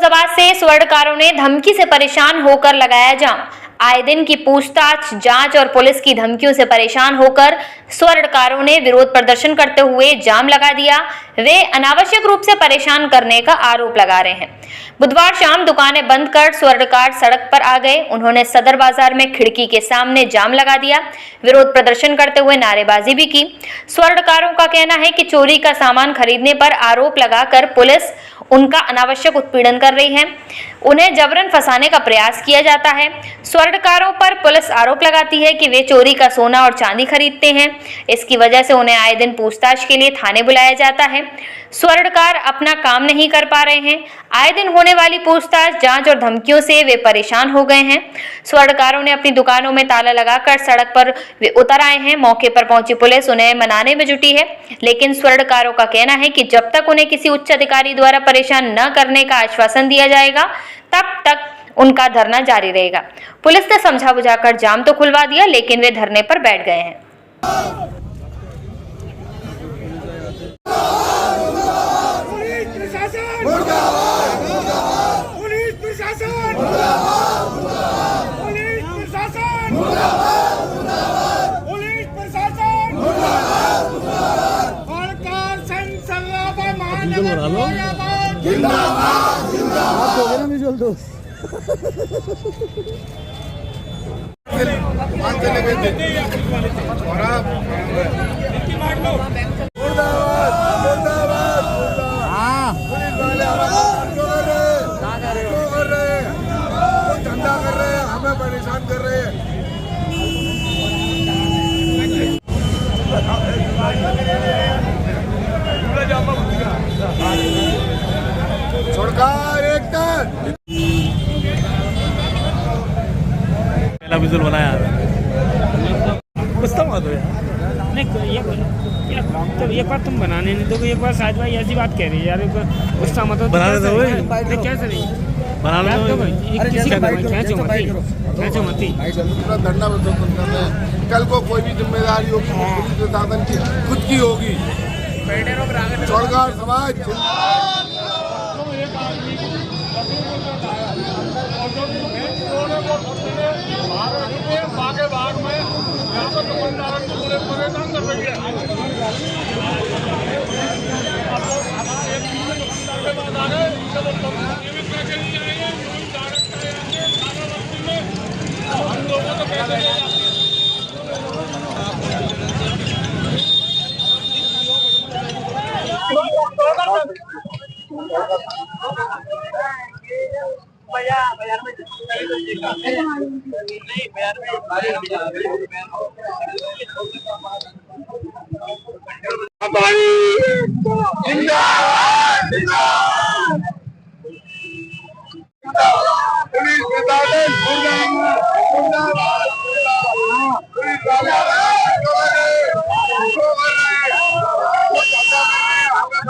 फिरोजाबाद से स्वर्णकारों ने धमकी से परेशान होकर लगाया जाम। आए दिन की पूछताछ, जांच और पुलिस की धमकियों से परेशान होकर स्वर्णकारों ने विरोध प्रदर्शन करते हुए जाम लगा दिया। वे अनावश्यक रूप से परेशान करने का आरोप लगा रहे हैं। बुधवार शाम दुकानें बंद कर स्वर्णकार सड़क पर आ गए। उन्होंने सदर बाजार में खिड़की के सामने जाम लगा दिया। विरोध प्रदर्शन करते हुए नारेबाजी भी की। स्वर्णकारों का कहना है कि चोरी का सामान खरीदने पर आरोप लगाकर पुलिस उनका अनावश्यक उत्पीड़न कर रही है। उन्हें जबरन फंसाने का प्रयास किया जाता है। स्वर्णकारों पर पुलिस आरोप लगाती है कि वे चोरी का सोना और चांदी खरीदते हैं। इसकी वजह से उन्हें आए दिन पूछताछ के लिए थाने बुलाया जाता है। स्वर्णकार अपना काम नहीं कर पा रहे हैं। आए दिन होने वाली पूछताछ, जांच और धमकियों से वे परेशान हो गए हैं। स्वर्णकारों ने अपनी दुकानों में ताला लगाकर सड़क पर वे उतर आए हैं। मौके पर पहुंची पुलिस उन्हें मनाने में जुटी है, लेकिन स्वर्णकारों का कहना है कि जब तक उन्हें किसी उच्च अधिकारी द्वारा परेशान न करने का आश्वासन दिया जाएगा, तब तक उनका धरना जारी रहेगा। पुलिस ने समझा बुझाकर जाम तो खुलवा दिया, लेकिन वे धरने पर बैठ गए हैं। धंधा कर रहे हैं, हमें परेशान कर रहे हैं। सरकार एकता पहला विजुअल बनाया गुस्सा मत हो यार। नहीं तो एक बार तुम बनाने नहीं दोगे, एक बार साज भाई ऐसी बात कह रही है यार, गुस्सा मत हो। बनाने दो कैसे नहीं बनाने दो। किसी का खींचो मत धरना प्रदर्शन कर रहे हैं। कल को कोई भी जिम्मेदारी होगी पुलिस प्रशासन की खुद की होगी। सरकार समाज भाग में यहाँ पर दुकानदारों को पूरे परेशान कर रही है। हम लोगों को कैसे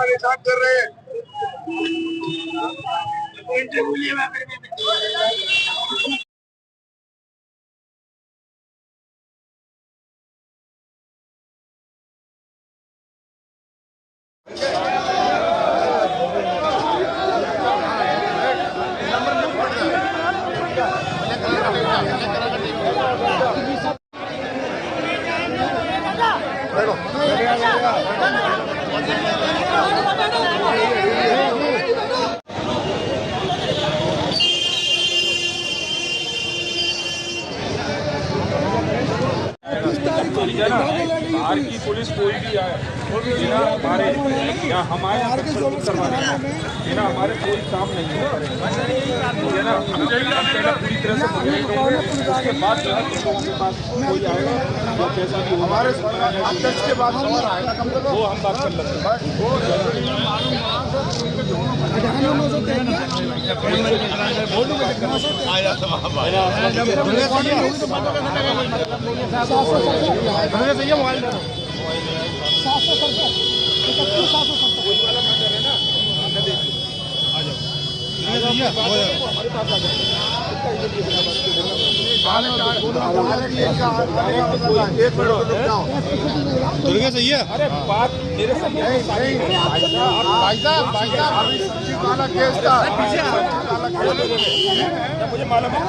परेशान कर रहे हैं। बाहर की पुलिस कोई भी आए बिना हमारे या हमारे बिना हमारे कोई काम नहीं है ना। हम पूरी तरह से उसके बाद जो है लोगों के पास कोई आएगा जो जैसा भी हमारे अध्यक्ष के बाद वो हम बात कर लेते दुर्गा सही है। अरे बात मेरे सामने भाई साहब अभी सब्जी वाला केस था, मुझे मालूम है,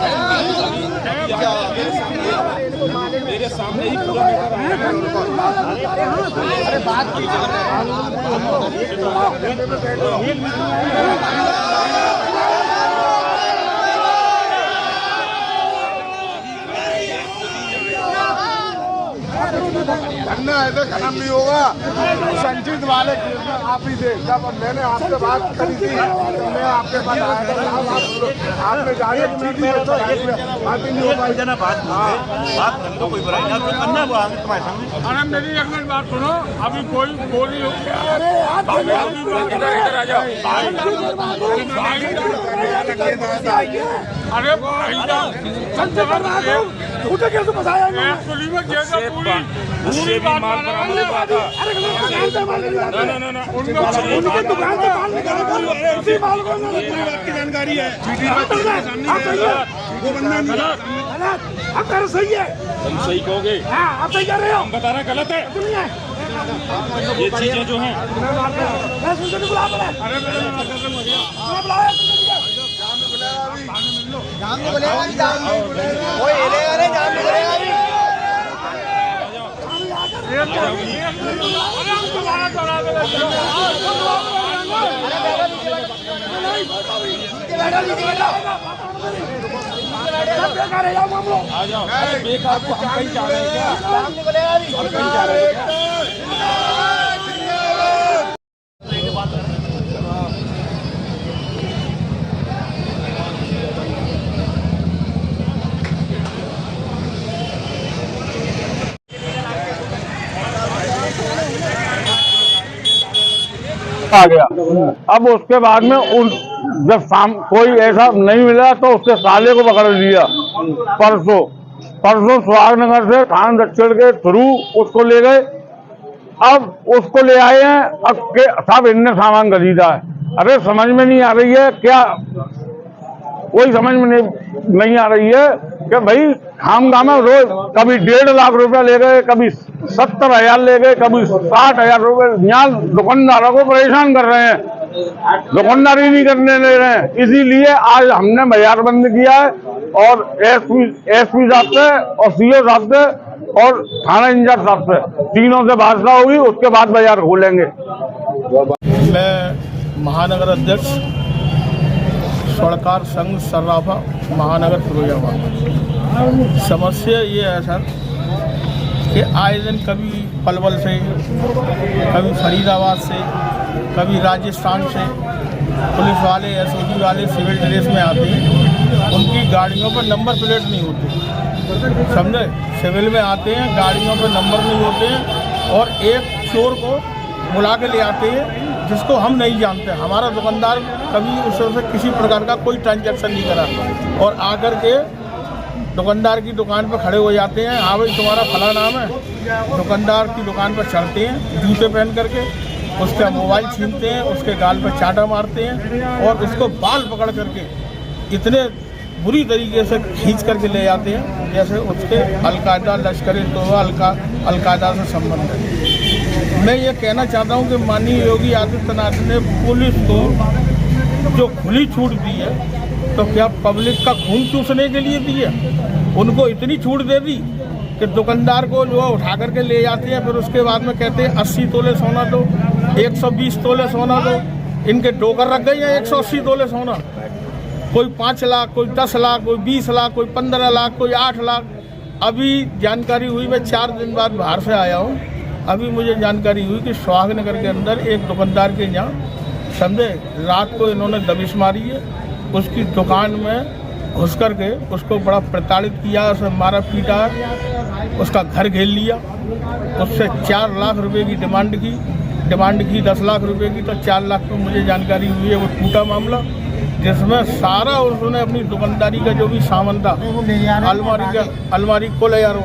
मेरे सामने ही पूरा मैटर आया है। अरे बात करना है तो खत्म नहीं होगा। संचित वाले केस में आप ही थे, जब मैंने आपसे बात करी थी तो मैं आपके पास आया था, आपने जाने की मीटिंग में तो बात ही नहीं हो पाई। बात कर लो, कोई बुराई ना तो करना वो आगे तुम्हारे सामने। अरे मेरी एक मिनट बात सुनो, अभी कोई बोली हो इधर आ जाओ। अरे उससे भी माल बरामद हुआ था। उनके दुकान से माल निकाला था, उसी माल को पूरी बात की जानकारी है। वो बंदा नहीं है, आप कह रहे सही है, तुम सही कहोगे, आप सही कह रहे हो, हम बता रहे हैं गलत है। ये चीजें जो हैं आ जाओ। बेकार को हम कहीं जा रहे हैं क्या? हम कहीं जा रहे हैं क्या? आ गया। अब उसके बाद में जब शाम कोई ऐसा नहीं मिला तो उसके साले को पकड़ लिया। परसों सुहागनगर से थाना दक्षिण के थ्रू उसको ले गए। अब उसको ले आए हैं, अब सब इनने सामान खरीदा है। अरे समझ में नहीं आ रही है क्या, कोई समझ में नहीं आ रही है कि भाई खामगाम रोज कभी 1.5 लाख रुपया ले गए, कभी 70,000 ले गए, कभी 60,000 रुपये। यहाँ दुकानदारों को परेशान कर रहे हैं, दुकानदारी नहीं करने दे रहे हैं। इसीलिए आज हमने बाजार बंद किया है और एसपी साहब से और सीओ साहब से और थाना इंचार्ज साहब से तीनों से वार्ता होगी, उसके बाद बाजार खोलेंगे। मैं महानगर अध्यक्ष स्वर्णकार संघ सर्राफा महानगर फिरोजाबाद। समस्या ये है सर कि आए दिन कभी पलवल से, कभी फरीदाबाद से, कभी राजस्थान से पुलिस वाले, एसओजी वाले सिविल ड्रेस में आते हैं। उनकी गाड़ियों पर नंबर प्लेट नहीं होती, समझे, सिविल में आते हैं, गाड़ियों पर नंबर नहीं होते हैं और एक चोर को बुला के ले आते हैं जिसको हम नहीं जानते। हमारा दुकानदार कभी उससे किसी प्रकार का कोई ट्रांजैक्शन नहीं करा और आकर के दुकानदार की दुकान पर खड़े हो जाते हैं। हाँ भाई तुम्हारा फला नाम है, दुकानदार की दुकान पर चढ़ते हैं जूते पहन करके, उसका मोबाइल छीनते हैं, उसके गाल पर चाटा मारते हैं और उसको बाल पकड़ करके इतने बुरी तरीके से खींच करके ले जाते हैं जैसे उसके अलकायदा, लश्कर-ए-तोयबा, अलकायदा से संबंध है। मैं ये कहना चाहता हूँ कि माननीय योगी आदित्यनाथ ने पुलिस को जो खुली छूट दी है तो क्या पब्लिक का खून चूसने के लिए दी है? उनको इतनी छूट दे दी कि दुकानदार को जो उठा करके ले जाते हैं, फिर उसके बाद में कहते हैं 80 तोले सोना दो, 120 तोले सोना दो। इनके डोकर रख गए हैं 180 तोले सोना। कोई 5 लाख, कोई 10 लाख, कोई 20 लाख, कोई 15 लाख, कोई 8 लाख। अभी जानकारी हुई, मैं 4 दिन बाद बाहर से आया हूँ, अभी मुझे जानकारी हुई कि सुहागनगर के अंदर एक दुकानदार के यहाँ समझे रात को इन्होंने दबिश मारी है। उसकी दुकान में घुस करके उसको बड़ा प्रताड़ित किया, उसे मारा पीटा, उसका घर घेर लिया, उससे 4 लाख रुपए की डिमांड की 10 लाख रुपए की, तो 4 लाख की मुझे जानकारी हुई है वो टूटा मामला, जिसमें सारा उसने अपनी दुकानदारी का जो भी सामान था, अलमारी को ले यार